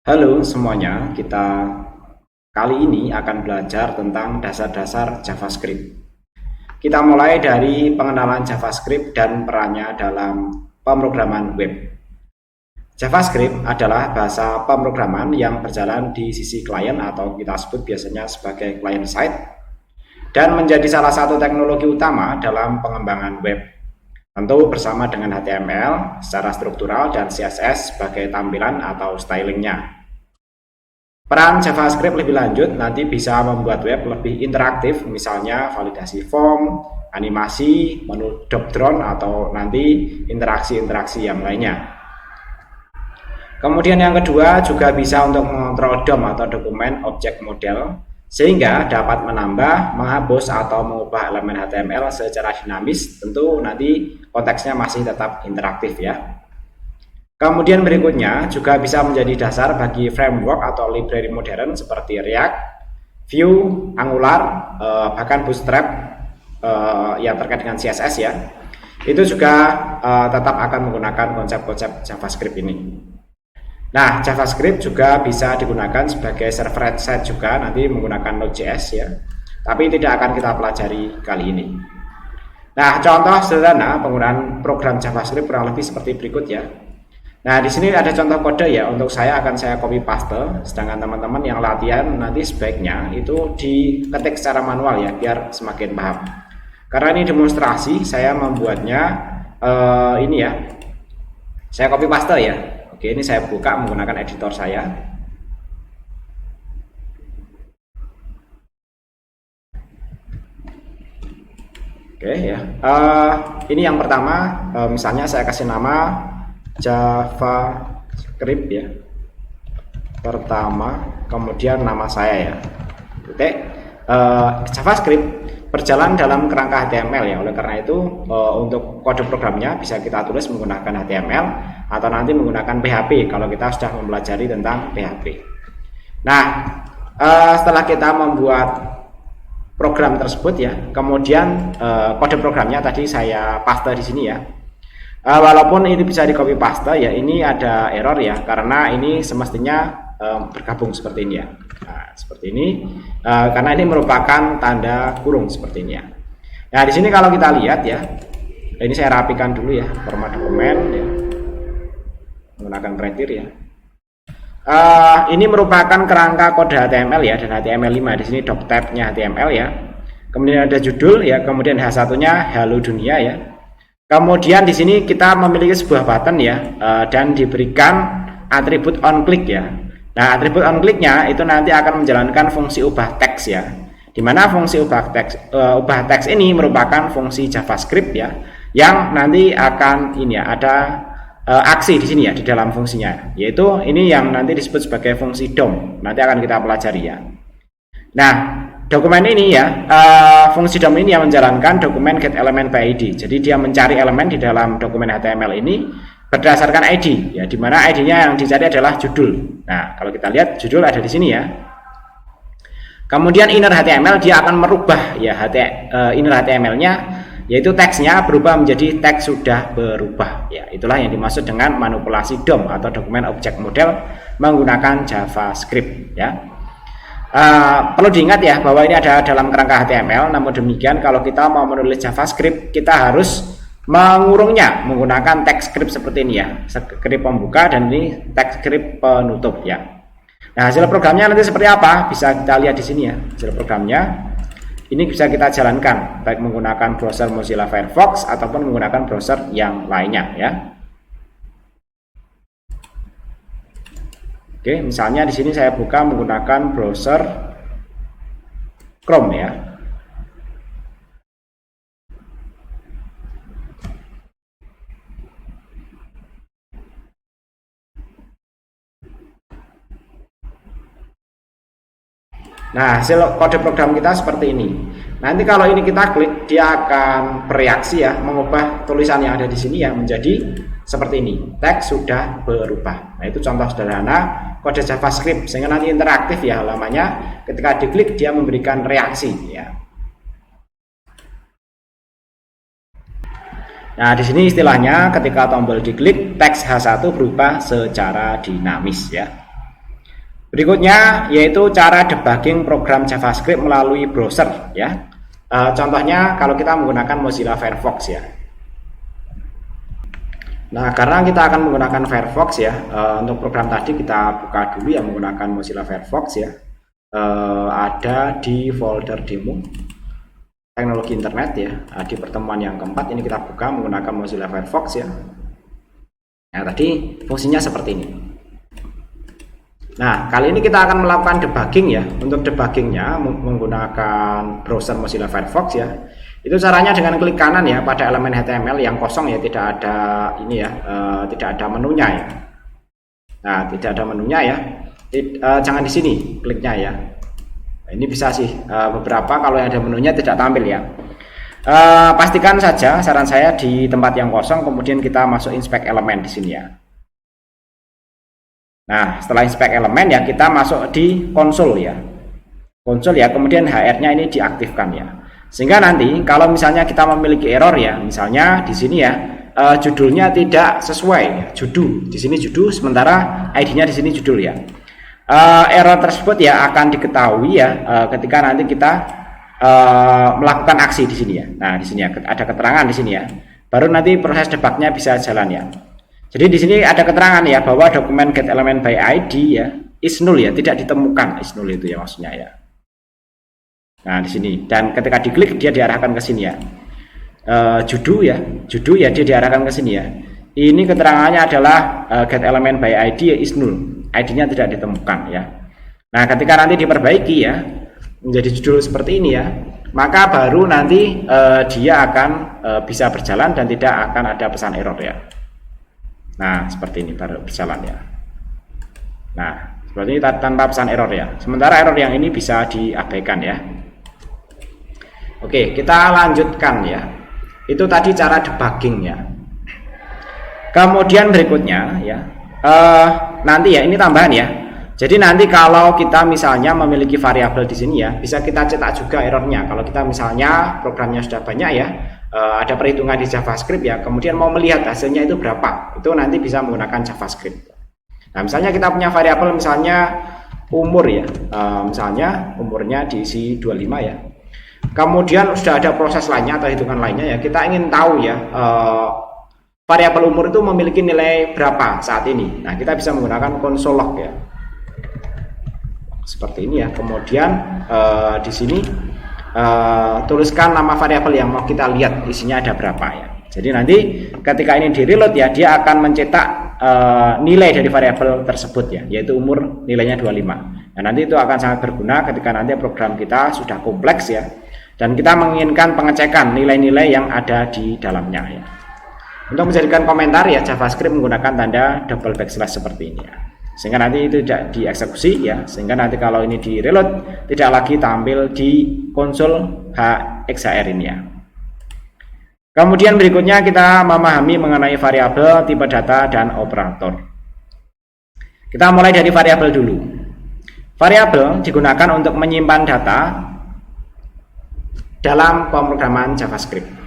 Halo semuanya, kita kali ini akan belajar tentang dasar-dasar JavaScript. Kita mulai dari pengenalan JavaScript dan perannya dalam pemrograman web. JavaScript adalah bahasa pemrograman yang berjalan di sisi klien atau kita sebut biasanya sebagai client side dan menjadi salah satu teknologi utama dalam pengembangan web. Tentu bersama dengan HTML secara struktural dan CSS sebagai tampilan atau stylingnya. Peran JavaScript lebih lanjut nanti bisa membuat web lebih interaktif, misalnya validasi form, animasi, menu drop-down, atau nanti interaksi-interaksi yang lainnya. Kemudian yang kedua juga bisa untuk mengontrol DOM atau dokumen object model, sehingga dapat menambah, menghapus, atau mengubah elemen HTML secara dinamis. Tentu nanti konteksnya masih tetap interaktif ya. Kemudian berikutnya juga bisa menjadi dasar bagi framework atau library modern seperti React, Vue, Angular, bahkan Bootstrap yang terkait dengan CSS ya. Itu juga tetap akan menggunakan konsep-konsep JavaScript ini. Nah, JavaScript juga bisa digunakan sebagai server side juga nanti menggunakan Node.js ya. Tapi tidak akan kita pelajari kali ini. Nah, contoh sederhana penggunaan program JavaScript kurang lebih seperti berikut ya. Nah, di sini ada contoh kode ya, untuk saya akan saya copy paste, sedangkan teman-teman yang latihan nanti sebaiknya itu diketik secara manual ya, biar semakin paham. Karena ini demonstrasi, saya membuatnya ini ya, saya copy paste ya. Oke, ini saya buka menggunakan editor saya. Oke ya, ini yang pertama, misalnya saya kasih nama JavaScript ya, pertama, kemudian nama saya ya. JavaScript berjalan dalam kerangka HTML ya, oleh karena itu untuk kode programnya bisa kita tulis menggunakan HTML atau nanti menggunakan PHP kalau kita sudah mempelajari tentang PHP. Nah, setelah kita membuat program tersebut ya, kemudian kode programnya tadi saya paste di sini ya. Walaupun ini bisa di copy paste ya, ini ada error ya, karena ini semestinya bergabung seperti ini ya. Nah, seperti ini karena ini merupakan tanda kurung seperti ini ya. Nah, di sini kalau kita lihat ya, ini saya rapikan dulu ya format dokumen ya, menggunakan pretir ya. Ini merupakan kerangka kode HTML ya, dan HTML5 di sini doctype-nya HTML ya. Kemudian ada judul ya, kemudian H1-nya Halo Dunia ya. Kemudian di sini kita memiliki sebuah button ya, dan diberikan atribut onClick ya. Nah, atribut onClick-nya itu nanti akan menjalankan fungsi ubah teks ya. Dimana fungsi ubah teks ini merupakan fungsi JavaScript ya, yang nanti akan ini ya, ada aksi di sini ya di dalam fungsinya, yaitu ini yang nanti disebut sebagai fungsi DOM. Nanti akan kita pelajari ya. Nah, dokumen ini ya, fungsi DOM ini yang menjalankan dokumen getElementById. Jadi dia mencari elemen di dalam dokumen HTML ini berdasarkan ID ya, dimana ID-nya yang dicari adalah judul. Nah, kalau kita lihat judul ada di sini ya. Kemudian inner HTML dia akan merubah ya inner HTML-nya, yaitu teksnya berubah menjadi teks sudah berubah ya. Itulah yang dimaksud dengan manipulasi DOM atau dokumen object model menggunakan JavaScript ya. Perlu diingat ya bahwa ini ada dalam kerangka HTML, namun demikian kalau kita mau menulis JavaScript kita harus mengurungnya menggunakan teks script seperti ini ya, script pembuka dan ini teks script penutup ya. Nah, hasil programnya nanti seperti apa bisa kita lihat di sini ya. Hasil programnya ini bisa kita jalankan baik menggunakan browser Mozilla Firefox ataupun menggunakan browser yang lainnya ya. Oke, misalnya di sini saya buka menggunakan browser Chrome ya. Nah, hasil kode program kita seperti ini. Nanti kalau ini kita klik, dia akan bereaksi ya, mengubah tulisan yang ada di sini ya menjadi seperti ini. Teks sudah berubah. Nah, itu contoh sederhana kode JavaScript sehingga nanti interaktif ya halamannya. Ketika diklik dia memberikan reaksi ya. Nah, di sini istilahnya ketika tombol diklik, teks H1 berubah secara dinamis ya. Berikutnya yaitu cara debugging program JavaScript melalui browser ya. Contohnya kalau kita menggunakan Mozilla Firefox ya. Nah, karena kita akan menggunakan Firefox ya, untuk program tadi kita buka dulu ya menggunakan Mozilla Firefox ya. Ada di folder demo teknologi internet ya, di pertemuan yang keempat ini kita buka menggunakan Mozilla Firefox ya. Nah, tadi fungsinya seperti ini. Nah, kali ini kita akan melakukan debugging ya. Untuk debuggingnya menggunakan browser Mozilla Firefox ya. Itu caranya dengan klik kanan ya pada elemen HTML yang kosong ya, tidak ada ini ya, tidak ada menunya ya. Nah, tidak ada menunya ya. Jangan di sini kliknya ya. Nah, ini bisa sih beberapa kalau yang ada menunya tidak tampil ya. Pastikan saja saran saya di tempat yang kosong, kemudian kita masuk inspect elemen di sini ya. Nah, setelah inspect elemen ya kita masuk di konsol ya. Konsol ya, kemudian HR-nya ini diaktifkan ya. Sehingga nanti kalau misalnya kita memiliki error ya, misalnya di sini ya judulnya tidak sesuai, judul di sini judul sementara ID-nya di sini judul ya. Error tersebut ya akan diketahui ya ketika nanti kita melakukan aksi di sini ya. Nah, di sini ya ada keterangan di sini ya. Baru nanti proses debugnya bisa jalan ya. Jadi di sini ada keterangan ya bahwa dokumen get element by ID ya is null ya, tidak ditemukan, is null itu ya maksudnya ya. Nah, di sini dan ketika diklik dia diarahkan ke sini ya. Judul ya dia diarahkan ke sini ya. Ini keterangannya adalah get element by ID is null, ID-nya tidak ditemukan ya. Nah, ketika nanti diperbaiki ya menjadi judul seperti ini ya, maka baru nanti dia akan bisa berjalan dan tidak akan ada pesan error ya. Nah, seperti ini baru berjalan ya. Nah, seperti ini tanpa pesan error ya. Sementara error yang ini bisa diabaikan ya. Oke, kita lanjutkan ya. Itu tadi cara debugging ya. Kemudian berikutnya ya, nanti ya ini tambahan ya. Jadi nanti kalau kita misalnya memiliki variabel di sini ya, bisa kita cetak juga errornya. Kalau kita misalnya programnya sudah banyak ya, ada perhitungan di JavaScript ya, kemudian mau melihat hasilnya itu berapa, itu nanti bisa menggunakan JavaScript. Nah, misalnya kita punya variabel misalnya umur ya, misalnya umurnya diisi 25 ya. Kemudian sudah ada proses lainnya atau hitungan lainnya ya, kita ingin tahu ya variabel umur itu memiliki nilai berapa saat ini. Nah, kita bisa menggunakan console log ya. Seperti ini ya. Kemudian di sini tuliskan nama variabel yang mau kita lihat isinya ada berapa ya. Jadi nanti ketika ini di reload ya, dia akan mencetak nilai dari variabel tersebut ya, yaitu umur nilainya 25. Nah, nanti itu akan sangat berguna ketika nanti program kita sudah kompleks ya, dan kita menginginkan pengecekan nilai-nilai yang ada di dalamnya ya. Untuk menjadikan komentar ya, JavaScript menggunakan tanda double backslash seperti ini ya. Sehingga nanti itu tidak dieksekusi ya, sehingga nanti kalau ini di reload tidak lagi tampil di konsol HXHR ini ya. Kemudian berikutnya kita memahami mengenai variabel, tipe data, dan operator. Kita mulai dari variabel dulu. Variabel digunakan untuk menyimpan data dalam pemrograman JavaScript.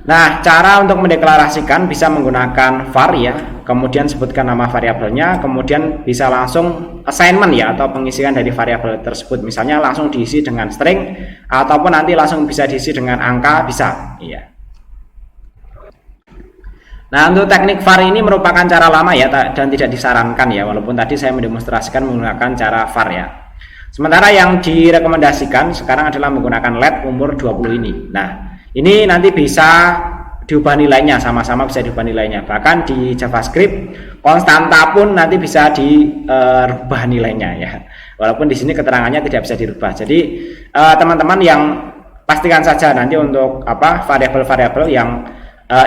Nah, cara untuk mendeklarasikan bisa menggunakan var ya, kemudian sebutkan nama variabelnya, kemudian bisa langsung assignment ya, atau pengisian dari variabel tersebut. Misalnya langsung diisi dengan string, ataupun nanti langsung bisa diisi dengan angka, bisa. Iya. Nah, untuk teknik var ini merupakan cara lama ya, dan tidak disarankan ya, walaupun tadi saya mendemonstrasikan menggunakan cara var ya. Sementara yang direkomendasikan sekarang adalah menggunakan let umur 20 ini. Nah, ini nanti bisa diubah nilainya, sama-sama bisa diubah nilainya. Bahkan di JavaScript konstanta pun nanti bisa dirubah nilainya ya. Walaupun di sini keterangannya tidak bisa dirubah. Jadi teman-teman yang pastikan saja nanti untuk variabel-variabel yang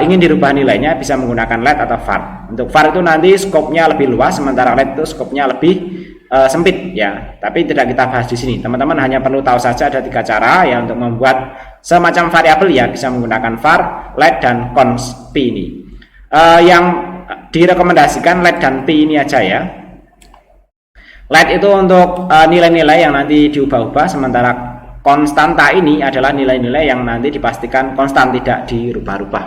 ingin dirubah nilainya bisa menggunakan let atau var. Untuk var itu nanti skopnya lebih luas, sementara let itu skopnya lebih sempit ya. Tapi tidak kita bahas di sini. Teman-teman hanya perlu tahu saja ada 3 cara ya untuk membuat semacam variabel ya, bisa menggunakan var, let, dan const p ini. Yang direkomendasikan let dan p ini aja ya. Let itu untuk nilai-nilai yang nanti diubah-ubah, sementara konstanta ini adalah nilai-nilai yang nanti dipastikan konstan, tidak dirubah-rubah.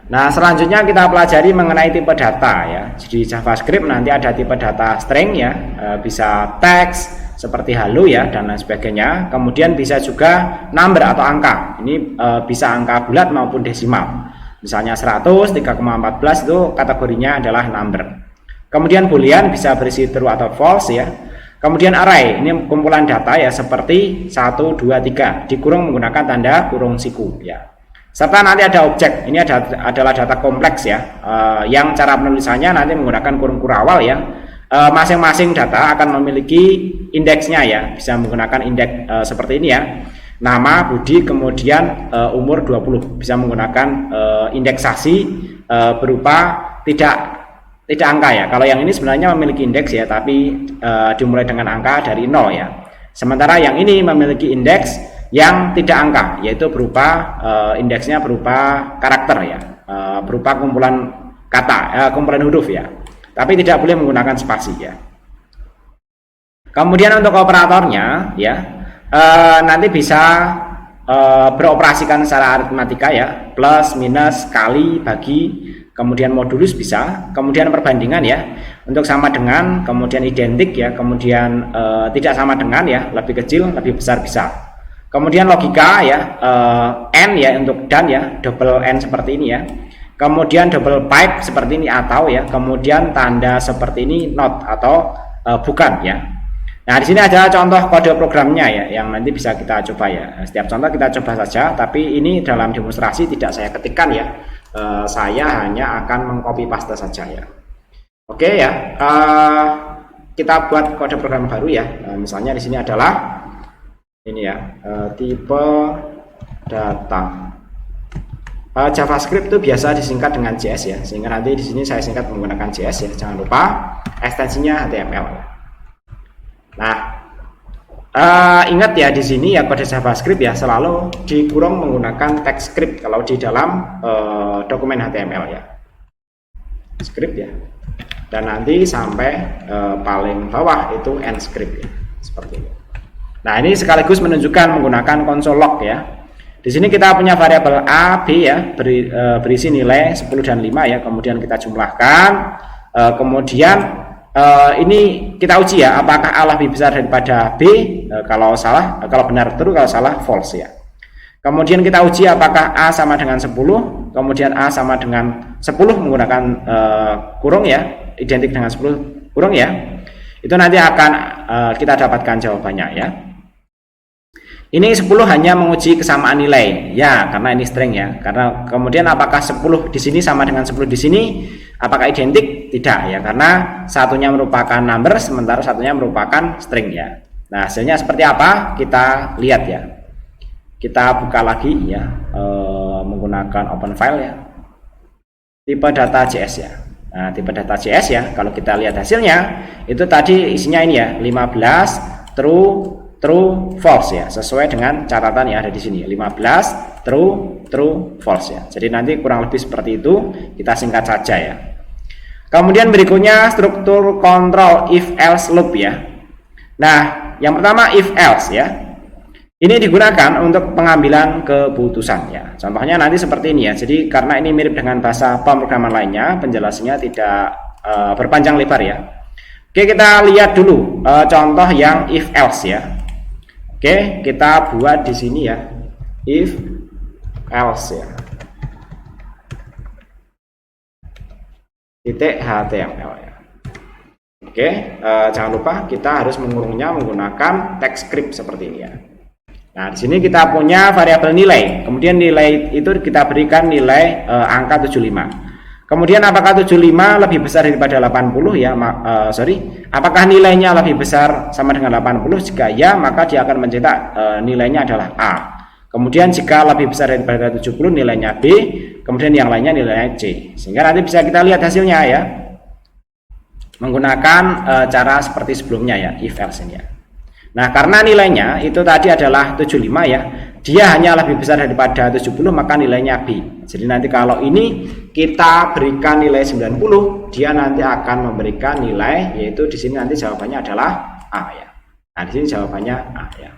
Nah, selanjutnya kita pelajari mengenai tipe data ya. Di JavaScript nanti ada tipe data string ya, bisa teks seperti hello ya dan lain sebagainya. Kemudian bisa juga number atau angka. Ini bisa angka bulat maupun desimal. Misalnya 100, 3,14 itu kategorinya adalah number. Kemudian boolean bisa berisi true atau false ya. Kemudian array, ini kumpulan data ya seperti 1, 2, 3 dikurung menggunakan tanda kurung siku ya. Serta nanti ada objek, ini adalah data kompleks ya, yang cara penulisannya nanti menggunakan kurung kurawal ya. Masing-masing data akan memiliki indeksnya ya, bisa menggunakan indeks seperti ini ya. Nama, budi, kemudian umur 20, bisa menggunakan indeksasi berupa tidak angka ya. Kalau yang ini sebenarnya memiliki indeks ya, tapi dimulai dengan angka dari 0 ya. Sementara yang ini memiliki indeks yang tidak angka, yaitu berupa indeksnya berupa karakter ya, berupa kumpulan kata, kumpulan huruf ya, tapi tidak boleh menggunakan spasi ya. Kemudian untuk operatornya ya, nanti bisa beroperasikan secara aritmatika ya, plus, minus, kali, bagi, kemudian modulus bisa, kemudian perbandingan ya, untuk sama dengan, kemudian identik ya, kemudian tidak sama dengan ya, lebih kecil, lebih besar bisa. Kemudian logika ya, n ya untuk dan ya, double n seperti ini ya. Kemudian double pipe seperti ini atau ya, kemudian tanda seperti ini not atau bukan ya. Nah, di sini ada contoh kode programnya ya, yang nanti bisa kita coba ya. Setiap contoh kita coba saja, tapi ini dalam demonstrasi tidak saya ketikkan ya. Saya hanya akan mengcopy paste saja ya. Oke ya, kita buat kode program baru ya. Misalnya di sini adalah ini ya, tipe data. JavaScript itu biasa disingkat dengan JS ya, sehingga nanti di sini saya singkat menggunakan JS ya. Jangan lupa ekstensinya HTML. Nah, ingat ya di sini ya kode JavaScript ya selalu dikurung menggunakan text script kalau di dalam dokumen HTML ya. Script ya. Dan nanti sampai paling bawah itu end script ya, seperti ini. Nah, ini sekaligus menunjukkan menggunakan console log ya. Di sini kita punya variabel A, B ya, berisi nilai 10 dan 5 ya, kemudian kita jumlahkan, kemudian ini kita uji ya, apakah A lebih besar daripada B, kalau salah, kalau benar true, kalau salah false ya. Kemudian kita uji apakah A sama dengan 10, kemudian A sama dengan 10 menggunakan kurung ya, identik dengan 10 kurung ya. Itu nanti akan kita dapatkan jawabannya ya. Ini 10 hanya menguji kesamaan nilai ya, karena ini string ya. Karena kemudian apakah 10 di sini sama dengan 10 di sini, apakah identik? Tidak ya, karena satunya merupakan number sementara satunya merupakan string ya. Nah, hasilnya seperti apa? Kita lihat ya. Kita buka lagi ya, menggunakan open file ya. Tipe data JS ya. Nah, tipe data JS ya, kalau kita lihat hasilnya itu tadi isinya ini ya, 15 true false ya, sesuai dengan catatan yang ada di sini. 15 true false ya. Jadi nanti kurang lebih seperti itu, kita singkat saja ya. Kemudian berikutnya struktur kontrol if else loop ya. Nah, yang pertama if else ya. Ini digunakan untuk pengambilan keputusan ya. Contohnya nanti seperti ini ya. Jadi karena ini mirip dengan bahasa pemrograman lainnya, penjelasannya tidak berpanjang lebar ya. Oke, kita lihat dulu contoh yang if else ya. Oke, kita buat di sini ya, if else ya, titik HTML ya. Oke, jangan lupa kita harus mengurungnya menggunakan text script seperti ini ya. Nah, di sini kita punya variabel nilai, kemudian nilai itu kita berikan nilai angka 75. Kemudian apakah 75 lebih besar daripada 80 ya, apakah nilainya lebih besar sama dengan 80? Jika ya, maka dia akan mencetak nilainya adalah A. Kemudian jika lebih besar daripada 70 nilainya B, kemudian yang lainnya nilainya C. Sehingga nanti bisa kita lihat hasilnya ya, menggunakan cara seperti sebelumnya ya, if else ya. Nah, karena nilainya itu tadi adalah 75 ya, dia hanya lebih besar daripada 70, maka nilainya B. Jadi nanti kalau ini kita berikan nilai 90, dia nanti akan memberikan nilai, yaitu di sini nanti jawabannya adalah A ya. Nah, di sini jawabannya A ya.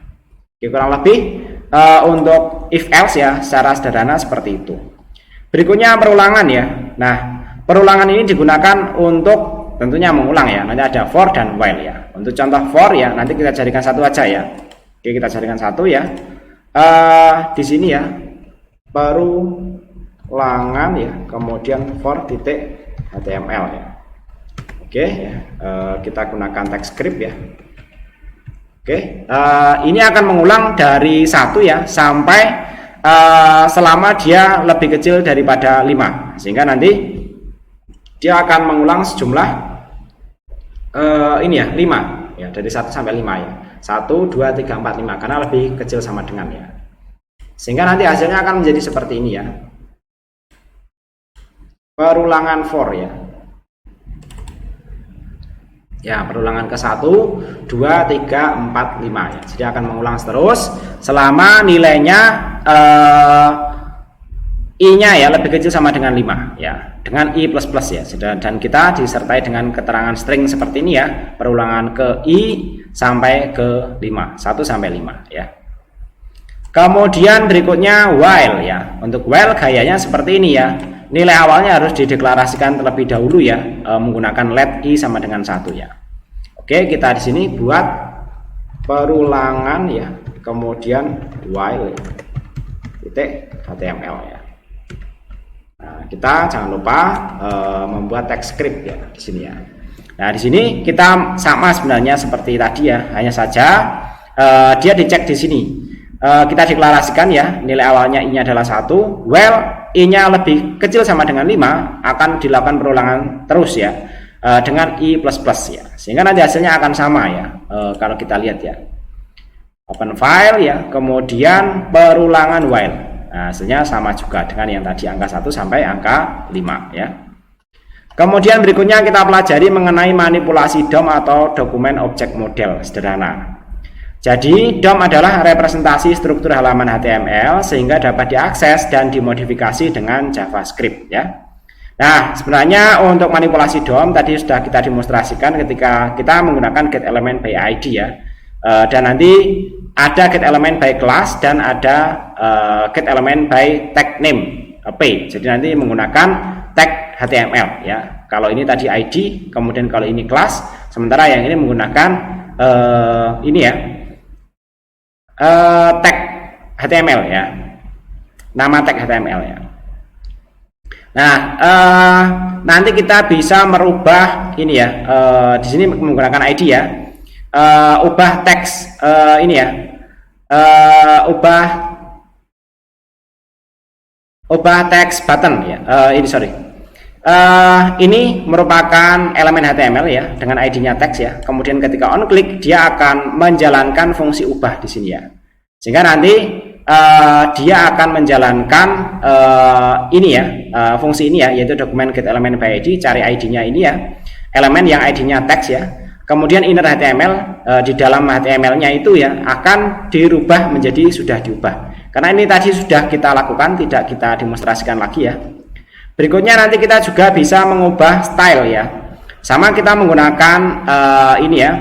Oke, kurang lebih untuk if else ya secara sederhana seperti itu. Berikutnya perulangan ya. Nah, perulangan ini digunakan untuk tentunya mengulang ya. Nanti ada for dan while ya. Untuk contoh for ya, nanti kita jadikan satu aja ya. Oke, kita jadikan satu ya. Di sini ya, perulangan ya, kemudian for titik HTML ya. Oke ya, kita gunakan TypeScript ya. Oke, ini akan mengulang dari 1 ya sampai selama dia lebih kecil daripada 5, sehingga nanti dia akan mengulang sejumlah ini ya 5 ya, dari 1 sampai 5 ya, 1, 2, 3, 4, 5 karena lebih kecil sama dengan ya, sehingga nanti hasilnya akan menjadi seperti ini ya, perulangan for ya. Ya, perulangan ke 1, 2, 3, 4, 5 ya. Jadi akan mengulang terus selama nilainya i-nya ya lebih kecil sama dengan 5 ya, dengan i plus plus ya. Dan kita disertai dengan keterangan string seperti ini ya, perulangan ke i sampai ke 5, 1 sampai 5 ya. Kemudian berikutnya while ya. Untuk while gayanya seperti ini ya. Nilai awalnya harus dideklarasikan terlebih dahulu ya, menggunakan let i sama dengan 1 ya. Oke, kita di sini buat perulangan ya, kemudian while titik HTML ya. Nah, kita jangan lupa membuat TypeScript ya di sini ya. Nah, di sini kita sama sebenarnya seperti tadi ya, hanya saja dia dicek di sini. Kita deklarasikan ya, nilai awalnya i-nya adalah 1, while i-nya lebih kecil sama dengan 5, akan dilakukan perulangan terus ya, dengan i plus plus ya, sehingga nanti hasilnya akan sama ya. Kalau kita lihat ya, open file ya, kemudian perulangan while, nah, hasilnya sama juga dengan yang tadi, angka 1 sampai angka 5 ya. Kemudian berikutnya kita pelajari mengenai manipulasi DOM atau dokumen objek model sederhana. Jadi DOM adalah representasi struktur halaman HTML sehingga dapat diakses dan dimodifikasi dengan JavaScript ya. Nah, sebenarnya untuk manipulasi DOM tadi sudah kita demonstrasikan ketika kita menggunakan getElement by ID ya. Dan nanti ada getElement by class dan ada getElement by tag name p. Jadi nanti menggunakan tag HTML ya. Kalau ini tadi ID, kemudian kalau ini class, sementara yang ini menggunakan ini ya, tag HTML ya, nama tag HTML ya. Nah, nanti kita bisa merubah ini ya, di sini menggunakan ID ya, ubah teks ini ya, ubah teks button ya, ini sorry. Ini merupakan elemen HTML ya dengan ID-nya teks ya. Kemudian ketika on klik dia akan menjalankan fungsi ubah di sini ya. Sehingga nanti dia akan menjalankan ini ya, fungsi ini ya, yaitu dokumen getElement by ID, cari ID-nya ini ya, elemen yang ID-nya teks ya. Kemudian inner HTML di dalam HTML-nya itu ya akan dirubah menjadi sudah diubah. Karena ini tadi sudah kita lakukan, tidak kita demonstrasikan lagi ya. Berikutnya nanti kita juga bisa mengubah style ya. Sama kita menggunakan ini ya,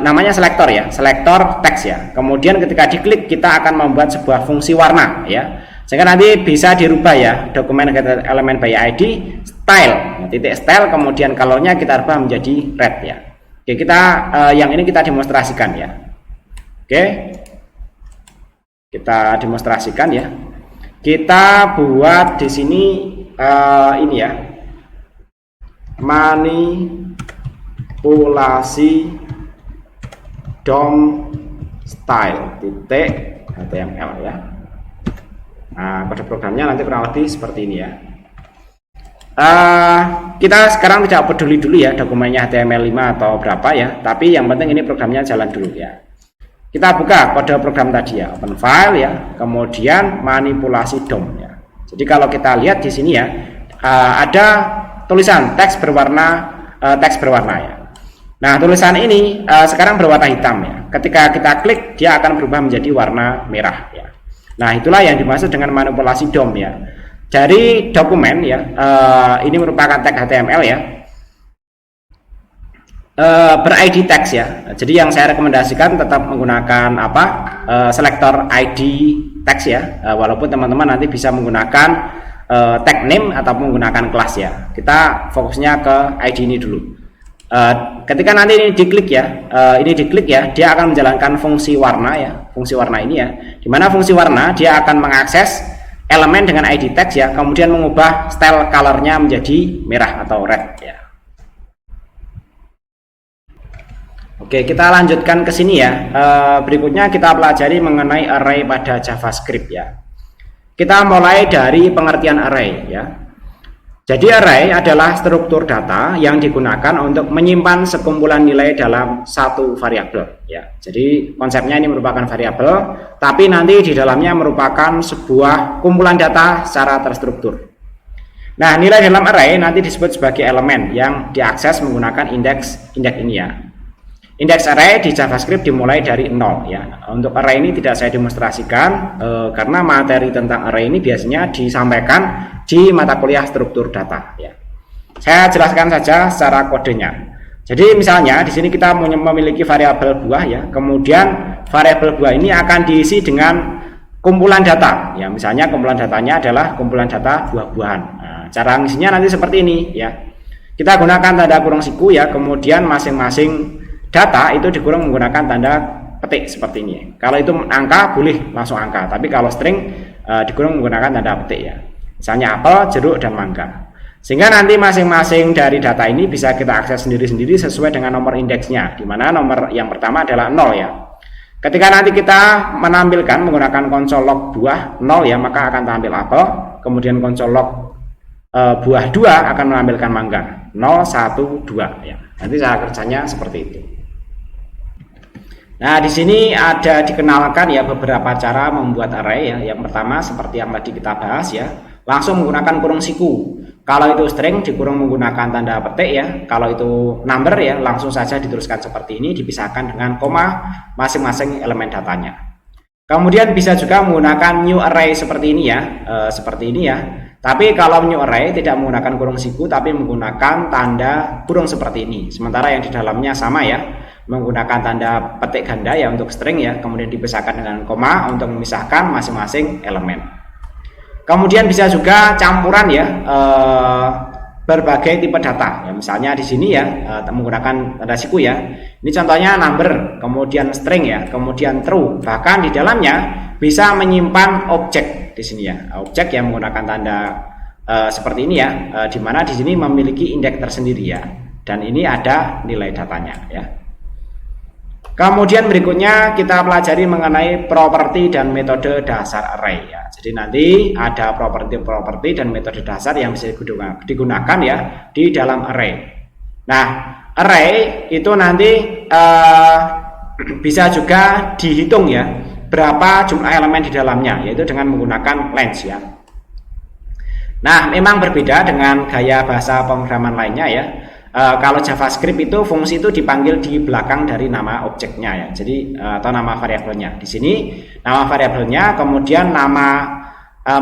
namanya selektor ya, selektor teks ya. Kemudian ketika diklik kita akan membuat sebuah fungsi warna ya. Sehingga nanti bisa dirubah ya, dokumen getElement by ID style, titik style, kemudian colornya kita rubah menjadi red ya. Oke, kita yang ini kita demonstrasikan ya. Oke, kita demonstrasikan ya. Kita buat di sini ini ya, manipulasi DOM style titik HTML ya. Nah, kode programnya nanti kurang lebih seperti ini ya. Kita sekarang tidak peduli dulu ya dokumennya HTML5 atau berapa ya, tapi yang penting ini programnya jalan dulu ya. Kita buka kode program tadi ya, open file ya, kemudian manipulasi DOM ya. Jadi kalau kita lihat di sini ya, ada tulisan teks berwarna ya. Nah, tulisan ini sekarang berwarna hitam ya. Ketika kita klik dia akan berubah menjadi warna merah ya. Nah, itulah yang dimaksud dengan manipulasi DOM ya. Dari dokumen ya, ini merupakan tag HTML ya, ber-ID teks ya. Jadi yang saya rekomendasikan tetap menggunakan selektor ID teks ya, walaupun teman-teman nanti bisa menggunakan tag name atau menggunakan kelas ya. Kita fokusnya ke ID ini dulu. Ketika nanti ini diklik ya, dia akan menjalankan fungsi warna ya, fungsi warna ini ya. Dimana fungsi warna dia akan mengakses elemen dengan ID text ya, kemudian mengubah style colornya menjadi merah atau red ya. Oke, kita lanjutkan ke sini ya. Berikutnya kita pelajari mengenai array pada JavaScript ya. Kita mulai dari pengertian array ya. Jadi array adalah struktur data yang digunakan untuk menyimpan sekumpulan nilai dalam satu variabel ya. Jadi konsepnya ini merupakan variabel, tapi nanti di dalamnya merupakan sebuah kumpulan data secara terstruktur. Nah, nilai dalam array nanti disebut sebagai elemen yang diakses menggunakan indeks ini ya. Indeks array di JavaScript dimulai dari 0 ya. Untuk array ini tidak saya demonstrasikan karena materi tentang array ini biasanya disampaikan di mata kuliah struktur data ya. Saya jelaskan saja secara kodenya. Jadi misalnya di sini kita memiliki variabel buah ya. Kemudian variabel buah ini akan diisi dengan kumpulan data ya. Misalnya kumpulan datanya adalah kumpulan data buah-buahan. Nah, cara ngisinya nanti seperti ini ya. Kita gunakan tanda kurung siku ya. Kemudian masing-masing data itu dikurung menggunakan tanda petik seperti ini. Kalau itu angka boleh langsung angka, tapi kalau string dikurung menggunakan tanda petik ya. Misalnya apel, jeruk, dan mangga. Sehingga nanti masing-masing dari data ini bisa kita akses sendiri-sendiri sesuai dengan nomor indeksnya, di mana nomor yang pertama adalah 0 ya. Ketika nanti kita menampilkan menggunakan konsol log buah 0 ya, maka akan tampil apel. Kemudian konsol log buah 2 akan menampilkan mangga 0, 1, 2 ya. Nanti cara kerjanya seperti itu. Nah, di sini ada dikenalkan ya beberapa cara membuat array ya. Yang pertama seperti yang tadi kita bahas ya, langsung menggunakan kurung siku. Kalau itu string dikurung menggunakan tanda petik ya. Kalau itu number ya, langsung saja diteruskan seperti ini, dipisahkan dengan koma masing-masing elemen datanya. Kemudian bisa juga menggunakan new array seperti ini ya, seperti ini ya. Tapi kalau new array tidak menggunakan kurung siku tapi menggunakan tanda kurung seperti ini. Sementara yang di dalamnya sama ya, menggunakan tanda petik ganda ya untuk string ya, kemudian dipisahkan dengan koma untuk memisahkan masing-masing elemen. Kemudian bisa juga campuran ya, berbagai tipe data ya. Misalnya di sini ya menggunakan tanda siku ya. Ini contohnya number, kemudian string ya, kemudian true. Bahkan di dalamnya bisa menyimpan objek di sini ya, objek yang menggunakan tanda seperti ini ya, di mana di sini memiliki indeks tersendiri ya, dan ini ada nilai datanya ya. Kemudian berikutnya kita pelajari mengenai properti dan metode dasar array ya. Jadi nanti ada properti dan metode dasar yang bisa digunakan ya di dalam array. Nah, array itu nanti bisa juga dihitung ya berapa jumlah elemen di dalamnya, yaitu dengan menggunakan length ya. Nah, memang berbeda dengan gaya bahasa pemrograman lainnya ya. Kalau JavaScript itu fungsi itu dipanggil di belakang dari nama objeknya ya. Jadi atau nama variabelnya. Di sini nama variabelnya, kemudian nama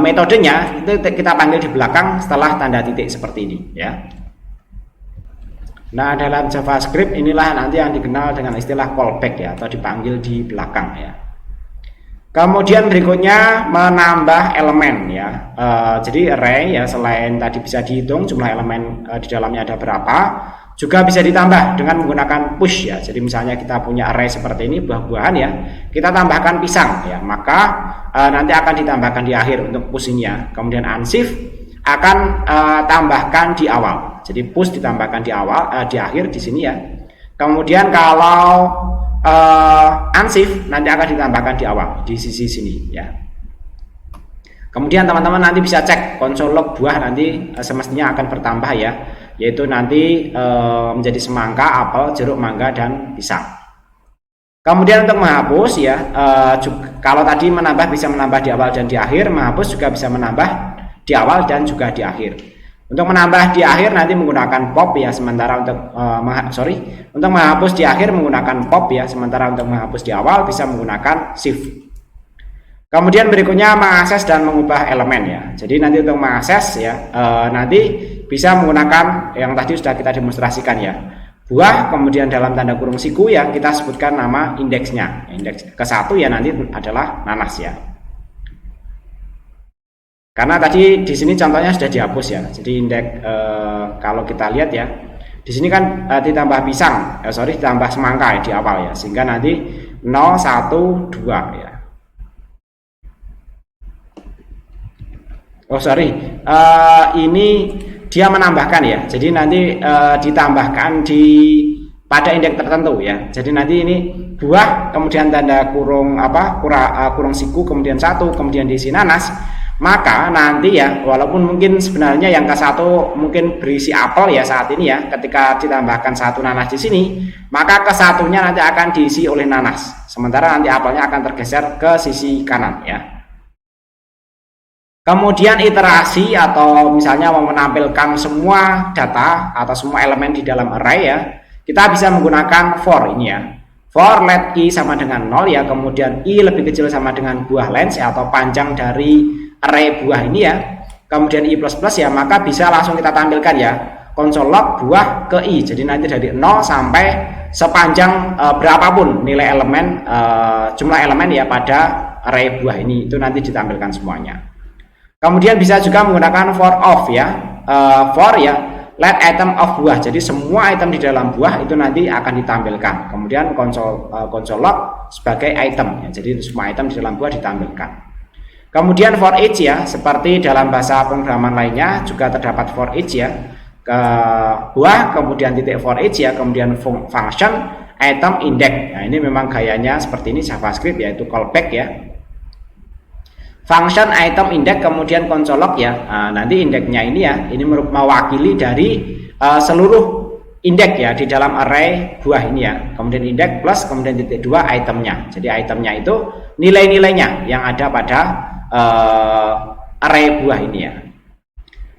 metodenya itu kita panggil di belakang setelah tanda titik seperti ini ya. Nah, dalam JavaScript inilah nanti yang dikenal dengan istilah callback ya, atau dipanggil di belakang ya. Kemudian berikutnya menambah elemen ya. Jadi array ya, selain tadi bisa dihitung jumlah elemen di dalamnya ada berapa, juga bisa ditambah dengan menggunakan push ya. Jadi misalnya kita punya array seperti ini buah-buahan ya, kita tambahkan pisang ya, maka nanti akan ditambahkan di akhir untuk push ini ya. Kemudian unshift akan tambahkan di awal. Jadi push ditambahkan di awal, di akhir di sini ya. Kemudian kalau unshift nanti akan ditambahkan di awal di sisi sini ya. Kemudian teman-teman nanti bisa cek konsol log buah, nanti semestinya akan bertambah ya, yaitu nanti menjadi semangka, apel, jeruk, mangga, dan pisang. Kemudian untuk menghapus ya, kalau tadi menambah bisa menambah di awal dan di akhir, menghapus juga bisa menambah di awal dan juga di akhir. Untuk menambah di akhir nanti menggunakan pop ya, sementara untuk untuk menghapus di akhir menggunakan pop ya, sementara untuk menghapus di awal bisa menggunakan shift. Kemudian berikutnya mengakses dan mengubah elemen ya. Jadi nanti untuk mengakses ya, nanti bisa menggunakan yang tadi sudah kita demonstrasikan ya, buah, kemudian dalam tanda kurung siku ya kita sebutkan nama indeksnya. Indeks ke-1 ya nanti adalah nanas ya. Karena tadi di sini contohnya sudah dihapus ya. Jadi indeks kalau kita lihat ya, di sini kan ditambah pisang, ditambah semangka ya, di awal ya, sehingga nanti 0, 1, 2 ya. Ini dia menambahkan ya. Jadi nanti ditambahkan pada indeks tertentu ya. Jadi nanti ini buah, kemudian tanda kurung kurung siku, kemudian 1, kemudian diisi nanas. Maka nanti ya, walaupun mungkin sebenarnya yang ke-1 mungkin berisi apel ya saat ini ya, ketika ditambahkan 1 nanas di sini, maka ke-1-nya nanti akan diisi oleh nanas. Sementara nanti apelnya akan tergeser ke sisi kanan ya. Kemudian iterasi atau misalnya mau menampilkan semua data atau semua elemen di dalam array ya, kita bisa menggunakan for ini ya. For let i sama dengan 0 ya, kemudian i lebih kecil sama dengan buah length atau panjang dari array buah ini ya, kemudian i plus plus ya, maka bisa langsung kita tampilkan ya, console log buah ke i. Jadi nanti dari 0 sampai sepanjang berapapun nilai elemen, jumlah elemen ya pada array buah ini, itu nanti ditampilkan semuanya. Kemudian bisa juga menggunakan for of ya, for ya let item of buah. Jadi semua item di dalam buah itu nanti akan ditampilkan. Kemudian console log sebagai item ya, jadi semua item di dalam buah ditampilkan. Kemudian for each ya, seperti dalam bahasa pemrograman lainnya juga terdapat for each ya, ke buah, kemudian titik for each ya, kemudian function item index. Nah ini memang gayanya seperti ini JavaScript, yaitu callback ya. Function item index, kemudian console log ya. Nah, nanti indeksnya ini ya, ini mewakili dari seluruh indeks ya di dalam array buah ini ya. Kemudian indeks plus kemudian titik 2 itemnya. Jadi itemnya itu nilai-nilainya yang ada pada array buah ini ya.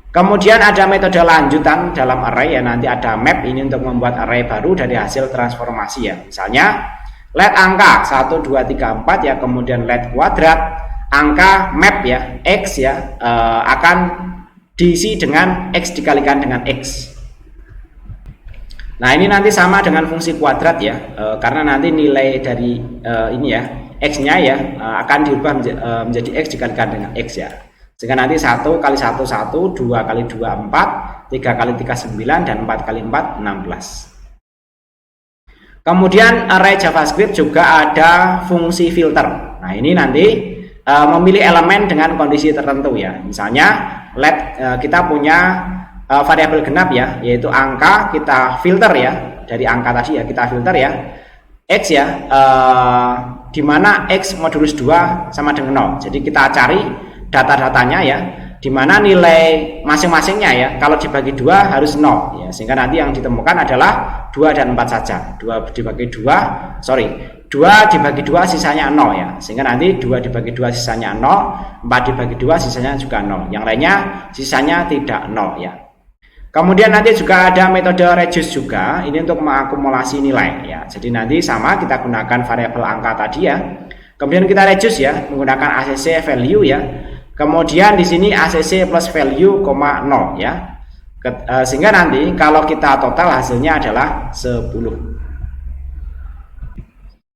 Kemudian ada metode lanjutan dalam array ya, nanti ada map ini untuk membuat array baru dari hasil transformasi ya. Misalnya let angka 1, 2, 3, 4 ya, kemudian let kuadrat angka map ya x ya, akan diisi dengan x dikalikan dengan x. Nah ini nanti sama dengan fungsi kuadrat ya, karena nanti nilai dari ini ya x nya ya akan diubah menjadi x dikalikan dengan x ya, sehingga nanti 1 kali 1 1, 2 kali 2 4, 3 kali 3 9, dan 4 kali 4 16. Kemudian array JavaScript juga ada fungsi filter. Nah ini nanti memilih elemen dengan kondisi tertentu ya. Misalnya let kita punya variabel genap ya, yaitu angka, kita filter ya, dari angka tadi ya kita filter ya x ya, di mana x modulus 2 sama dengan 0. Jadi kita cari data-datanya ya, di mana nilai masing-masingnya ya kalau dibagi 2 harus 0 ya, sehingga nanti yang ditemukan adalah 2 dan 4 saja. 2 dibagi 2 dibagi 2 sisanya 0 ya, sehingga nanti 2 dibagi 2 sisanya 0, 4 dibagi 2 sisanya juga 0, yang lainnya sisanya tidak 0 ya. Kemudian nanti juga ada metode reduce juga, ini untuk mengakumulasi nilai ya. Jadi nanti sama kita gunakan variabel angka tadi ya. Kemudian kita reduce ya menggunakan ACC value ya. Kemudian di sini ACC plus value, 0 ya. Sehingga nanti kalau kita total hasilnya adalah 10.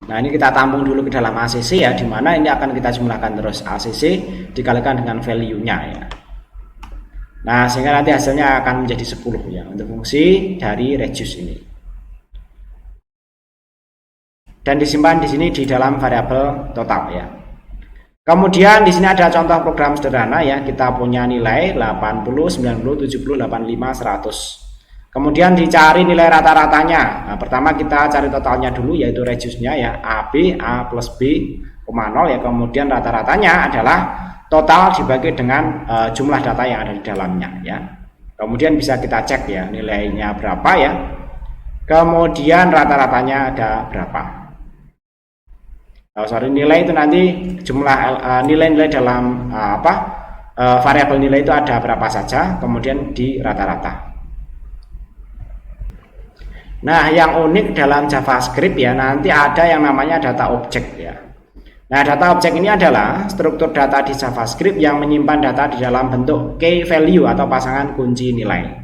Nah ini kita tampung dulu ke dalam ACC ya, dimana ini akan kita jumlahkan terus ACC dikalikan dengan value-nya ya. Nah sehingga nanti hasilnya akan menjadi 10 ya untuk fungsi dari reduce ini. Dan disimpan di sini di dalam variabel total ya. Kemudian di sini ada contoh program sederhana ya, kita punya nilai 80, 90, 70, 85, 100. Kemudian dicari nilai rata-ratanya. Nah, pertama kita cari totalnya dulu, yaitu reduce-nya ya, AB, A plus B, 0 ya. Kemudian rata-ratanya adalah total dibagi dengan jumlah data yang ada di dalamnya ya. Kemudian bisa kita cek ya nilainya berapa ya. Kemudian rata-ratanya ada berapa. Nilai itu nanti jumlah nilai-nilai dalam variabel nilai itu ada berapa saja, kemudian di rata-rata. Nah, yang unik dalam JavaScript ya, nanti ada yang namanya data object ya. Nah, data object ini adalah struktur data di JavaScript yang menyimpan data di dalam bentuk key value atau pasangan kunci nilai.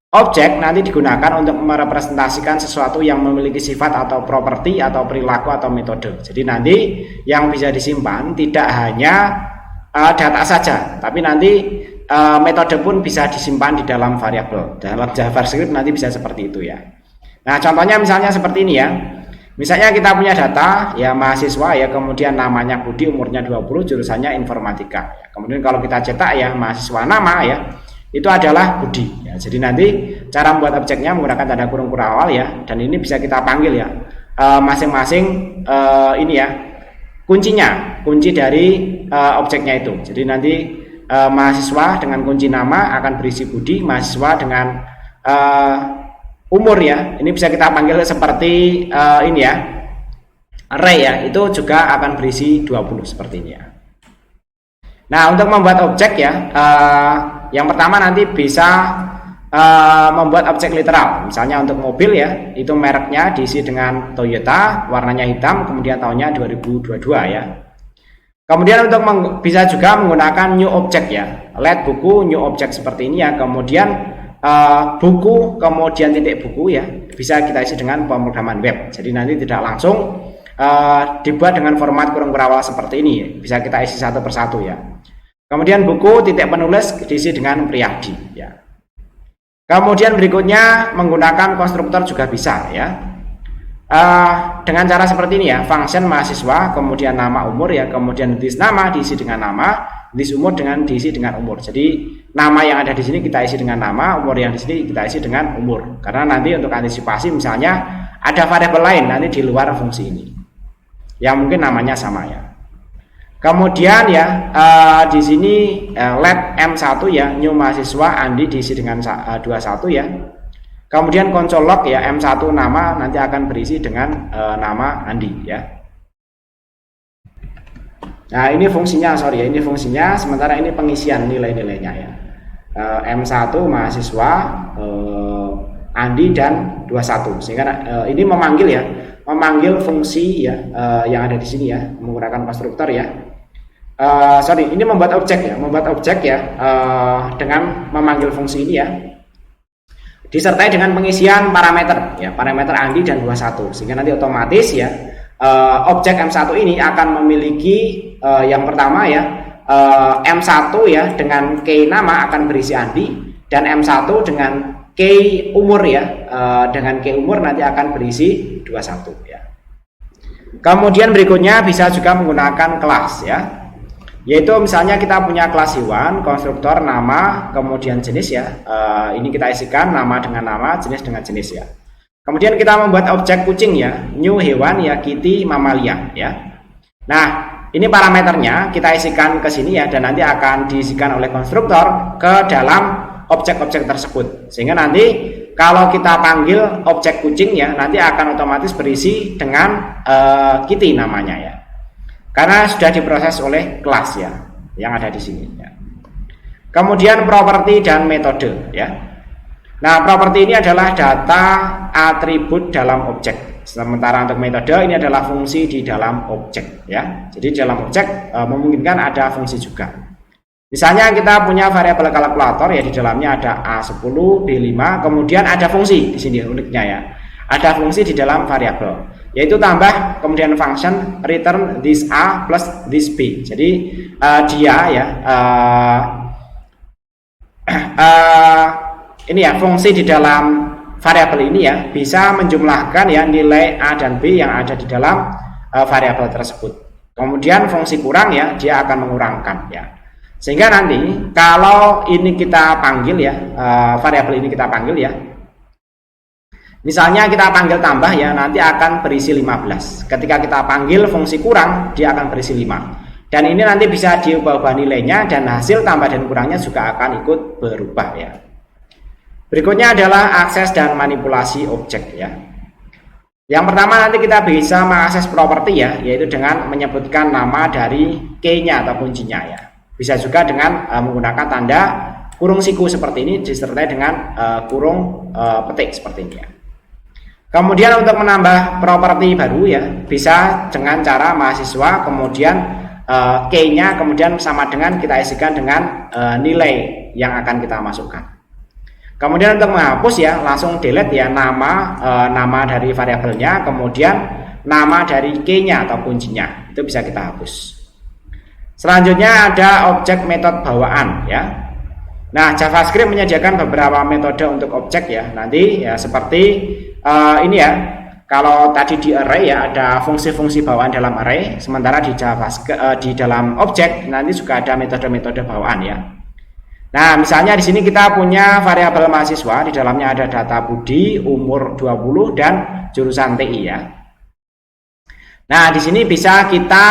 Objek nanti digunakan untuk merepresentasikan sesuatu yang memiliki sifat atau properti atau perilaku atau metode. Jadi nanti yang bisa disimpan tidak hanya data saja, tapi nanti metode pun bisa disimpan di dalam variabel. Dalam JavaScript nanti bisa seperti itu ya. Nah, contohnya misalnya seperti ini ya. Misalnya kita punya data ya mahasiswa ya, kemudian namanya Budi, umurnya 20, jurusannya informatika. Ya. Kemudian kalau kita cetak ya mahasiswa nama ya, itu adalah Budi. Ya. Jadi nanti cara membuat objeknya menggunakan tanda kurung awal ya, dan ini bisa kita panggil ya masing-masing ini ya kunci dari objeknya itu. Jadi nanti mahasiswa dengan kunci nama akan berisi Budi, mahasiswa dengan umur ya, ini bisa kita panggil seperti ini ya, array ya, itu juga akan berisi 20 seperti ini ya. Nah, untuk membuat objek ya, yang pertama nanti bisa membuat objek literal. Misalnya untuk mobil ya, itu mereknya diisi dengan Toyota, warnanya hitam, kemudian tahunnya 2022 ya. Kemudian untuk bisa juga menggunakan new object ya, let buku new object seperti ini ya. Kemudian buku kemudian titik buku ya, bisa kita isi dengan pemrograman web. Jadi nanti tidak langsung dibuat dengan format kurung berawal seperti ini ya. Bisa kita isi satu persatu ya. Kemudian buku titik penulis diisi dengan Priyadi ya. Kemudian berikutnya menggunakan konstruktor juga bisa ya. Dengan cara seperti ini ya, function mahasiswa, kemudian nama umur ya, kemudian this nama diisi dengan nama, this umur dengan diisi dengan umur. Jadi nama yang ada di sini kita isi dengan nama, umur yang di sini kita isi dengan umur. Karena nanti untuk antisipasi misalnya ada variabel lain nanti di luar fungsi ini, yang mungkin namanya sama ya. Kemudian ya di sini let M1 ya, new mahasiswa Andi diisi dengan 21 ya. Kemudian console log ya, M1 nama nanti akan berisi dengan nama Andi ya. Nah, ini fungsinya, sorry ya, ini fungsinya, sementara ini pengisian nilai-nilainya ya. M1 mahasiswa Andi dan 21. Sehingga ini memanggil ya, memanggil fungsi ya yang ada di sini ya, menggunakan konstruktor ya. Sorry, ini membuat objek ya, dengan memanggil fungsi ini ya, disertai dengan pengisian parameter ya, parameter Andi dan 21, sehingga nanti otomatis ya objek M1 ini akan memiliki yang pertama ya, M1 ya dengan key nama akan berisi Andi, dan M1 dengan key umur ya, dengan key umur nanti akan berisi 21 ya. Kemudian berikutnya bisa juga menggunakan kelas ya, yaitu misalnya kita punya kelas hewan, konstruktor nama, kemudian jenis ya, ini kita isikan nama dengan nama, jenis dengan jenis ya. Kemudian kita membuat objek kucing ya, new hewan ya, kitty mamalia ya. Nah, ini parameternya kita isikan ke sini ya, dan nanti akan diisikan oleh konstruktor ke dalam objek-objek tersebut. Sehingga nanti kalau kita panggil objek kucing ya, nanti akan otomatis berisi dengan kitty namanya ya. Karena sudah diproses oleh kelas ya, yang ada di sini ya. Kemudian properti dan metode ya. Nah, properti ini adalah data atribut dalam objek. Sementara untuk metode ini adalah fungsi di dalam objek ya. Jadi dalam objek memungkinkan ada fungsi juga. Misalnya kita punya variabel kalkulator ya, di dalamnya ada A10, B5, kemudian ada fungsi di sini uniknya ya. Ada fungsi di dalam variabel, yaitu tambah kemudian function return this A plus this B. Jadi dia ya ini ya, fungsi di dalam variabel ini ya bisa menjumlahkan ya nilai A dan B yang ada di dalam variabel tersebut. Kemudian fungsi kurang ya, dia akan mengurangkan ya. Sehingga nanti kalau ini kita panggil ya, variabel ini kita panggil ya, misalnya kita panggil tambah ya, nanti akan berisi 15. Ketika kita panggil fungsi kurang, dia akan berisi 5. Dan ini nanti bisa diubah-ubah nilainya, dan hasil tambah dan kurangnya juga akan ikut berubah ya. Berikutnya adalah akses dan manipulasi objek ya. Yang pertama nanti kita bisa mengakses properti ya, yaitu dengan menyebutkan nama dari key-nya atau kuncinya ya. Bisa juga dengan menggunakan tanda kurung siku seperti ini disertai dengan kurung petik seperti ini ya. Kemudian untuk menambah properti baru ya, bisa dengan cara mahasiswa, kemudian key-nya kemudian sama dengan kita isikan dengan nilai yang akan kita masukkan. Kemudian untuk menghapus ya, langsung delete ya nama dari variabelnya, kemudian nama dari key-nya atau kuncinya, itu bisa kita hapus. Selanjutnya ada objek metode bawaan ya. Nah, JavaScript menyediakan beberapa metode untuk objek ya. Nanti ya seperti ini ya. Kalau tadi di array ya ada fungsi-fungsi bawaan dalam array, sementara di JavaScript di dalam objek nanti juga ada metode-metode bawaan ya. Nah, misalnya di sini kita punya variabel mahasiswa, di dalamnya ada data Budi, umur 20 dan jurusan TI ya. Nah, di sini bisa kita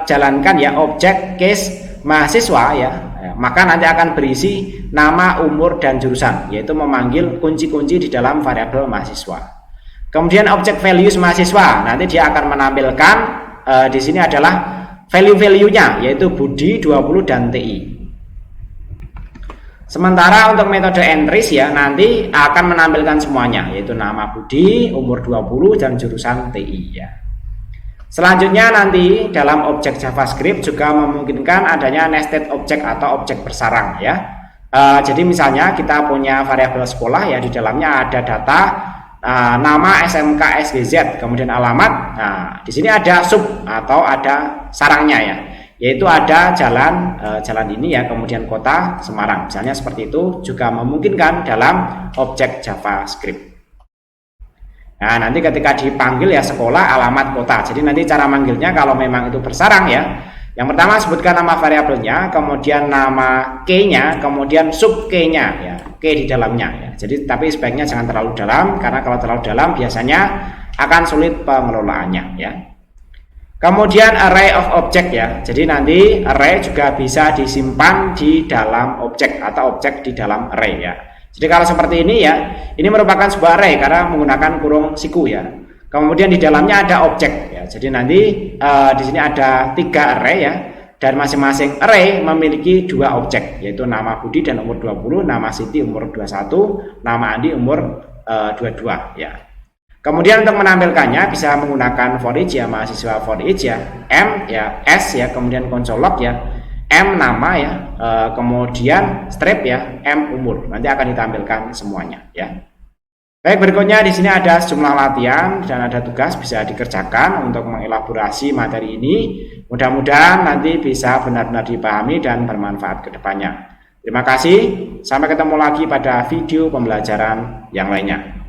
jalankan ya objek case mahasiswa ya. Maka nanti akan berisi nama, umur dan jurusan, yaitu memanggil kunci-kunci di dalam variabel mahasiswa. Kemudian objek values mahasiswa, nanti dia akan menampilkan di sini adalah value-value-nya, yaitu Budi, 20 dan TI. Sementara untuk metode entries ya, nanti akan menampilkan semuanya, yaitu nama Budi, umur 20 dan jurusan TI ya. Selanjutnya nanti dalam objek JavaScript juga memungkinkan adanya nested object atau objek bersarang ya. Jadi misalnya kita punya variabel sekolah ya, di dalamnya ada data nama SMK SGZ, kemudian alamat. Nah, di sini ada sub atau ada sarangnya ya, yaitu ada jalan ini ya, kemudian kota Semarang. Misalnya seperti itu juga memungkinkan dalam objek JavaScript. Nah, nanti ketika dipanggil ya sekolah, alamat, kota. Jadi nanti cara manggilnya kalau memang itu bersarang ya. Yang pertama sebutkan nama variabelnya, kemudian nama key-nya, kemudian sub key-nya ya, key di dalamnya ya. Jadi tapi sebaiknya jangan terlalu dalam, karena kalau terlalu dalam biasanya akan sulit pengelolaannya ya. Kemudian array of object ya. Jadi nanti array juga bisa disimpan di dalam objek atau objek di dalam array ya. Jadi kalau seperti ini ya, ini merupakan sebuah array karena menggunakan kurung siku ya. Kemudian di dalamnya ada objek ya. Jadi nanti di sini ada 3 array ya, dan masing-masing array memiliki 2 objek, yaitu nama Budi dan umur 20, nama Siti umur 21, nama Andi umur 22 ya. Kemudian untuk menampilkannya bisa menggunakan for each ya, mahasiswa for each ya, M ya, S ya, kemudian console log ya, M nama ya, kemudian strip ya, M umur. Nanti akan ditampilkan semuanya ya. Baik, berikutnya di sini ada sejumlah latihan dan ada tugas bisa dikerjakan untuk mengelaborasi materi ini. Mudah-mudahan nanti bisa benar-benar dipahami dan bermanfaat ke depannya. Terima kasih, sampai ketemu lagi pada video pembelajaran yang lainnya.